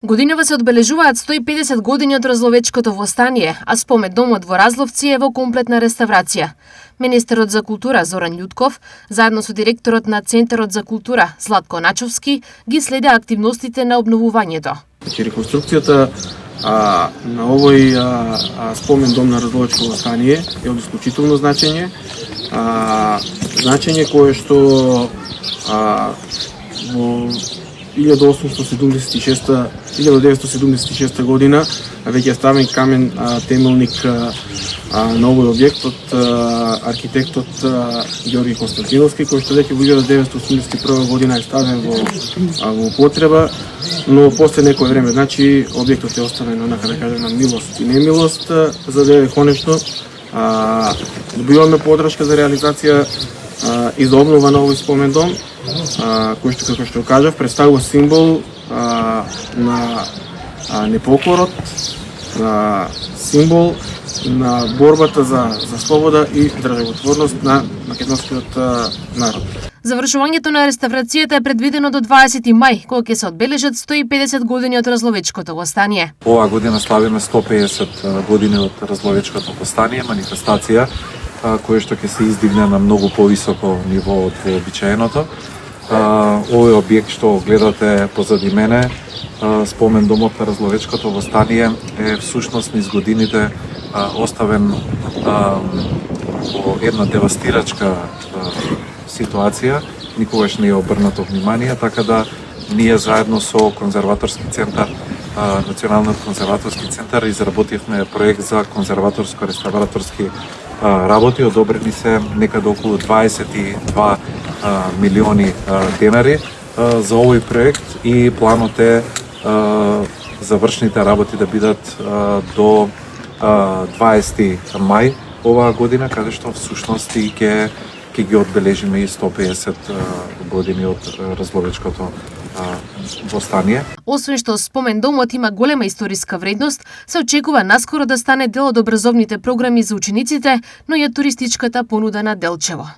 Годинава се одбележуваат 150 години од Разловечкото востание, а спомен домот во Разловци е во комплетна реставрација. Министерот за култура Зоран Љутков, заедно со директорот на Центарот за култура Златко Начовски, ги следа активностите на обновувањето. Реконструкцијата на овој спомен дом на Разловечко востание е од исклучително значење, кое што во 1976 година веќе ставен камен темелник на овој објект од архитектот Ѓорги Константиновски, кој што веќе во 1981 година е ставен во употреба, но после некој време, значи објектот е оставен онака да кажем на милост и немилост, за да е конечно добиваме поддршка за реализација и за обнова на овој спомен дом, кој што, како што кажав, представува символ на непокорот, символ на борбата за слобода и државотворност на македонскиот народ. Завршувањето на реставрацијата е предвидено до 20 мај, кога ќе се одбележат 150 години од Разловечкото востание. Оваа година славиме 150 години од Разловечкото востание, манифестација која што ќе се издигне на многу повисоко ниво од вообичаеното. Овој објект што гледате позади мене, спомен домот на Разловечкото востание, е всушност низ годините оставен во една девастирачка ситуација, никогаш не е обрнато внимание, така да ние заедно со конзерваторски центар, Националниот конзерваторски центар, изработивме проект за конзерваторско-реставраторски работи. Одобрени се некаде околу 22 милиони денари за овој проект и планот е завршните работи да бидат до 20 мај оваа година, каде што всушност и ќе ги одбележиме и 150 години од Разловечкото востание. Освен што спомен домот има голема историска вредност, се очекува наскоро да стане дел од образовните програми за учениците, но и од туристичката понуда на Делчево.